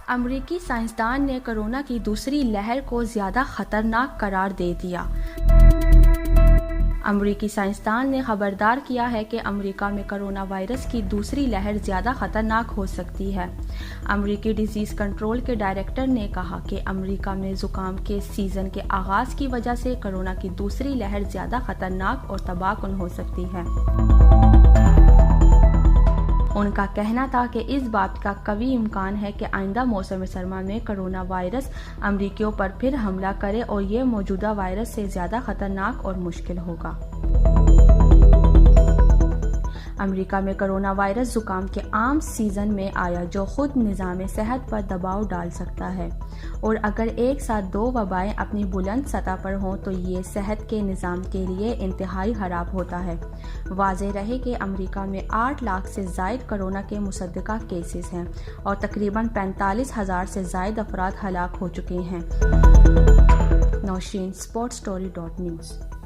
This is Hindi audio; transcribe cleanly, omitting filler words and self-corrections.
अमेरिकी साइंसदान ने कोरोना की दूसरी लहर को ज़्यादा खतरनाक करार दे दिया। अमेरिकी साइंसदान ने खबरदार किया है कि अमेरिका में कोरोना वायरस की दूसरी लहर ज़्यादा खतरनाक हो सकती है। अमेरिकी डिजीज़ कंट्रोल के डायरेक्टर ने कहा कि अमेरिका में ज़ुकाम के सीज़न के आगाज़ की वजह से कोरोना की दूसरी लहर ज़्यादा खतरनाक और तबाहकुन हो सकती है। उनका कहना था कि इस बात का कवी इम्कान है कि आइंदा मौसम सरमा में कोरोना वायरस अमरीकियों पर फिर हमला करे और ये मौजूदा वायरस से ज़्यादा खतरनाक और मुश्किल होगा। अमेरिका में कोरोना वायरस ज़ुकाम के आम सीज़न में आया जो खुद निज़ाम सेहत पर दबाव डाल सकता है, और अगर एक साथ दो वबाएं अपनी बुलंद सतह पर हों तो ये सेहत के निज़ाम के लिए इंतहाई ख़राब होता है। वाज़े रहे कि अमेरिका में 8 लाख से ज़ायद कोरोना के मुसद्दक़ा केसेस हैं और तकरीबन 45,000 से ज़ायद अफराद हलाक हो चुके हैं। नौशीन, sportsstory.news।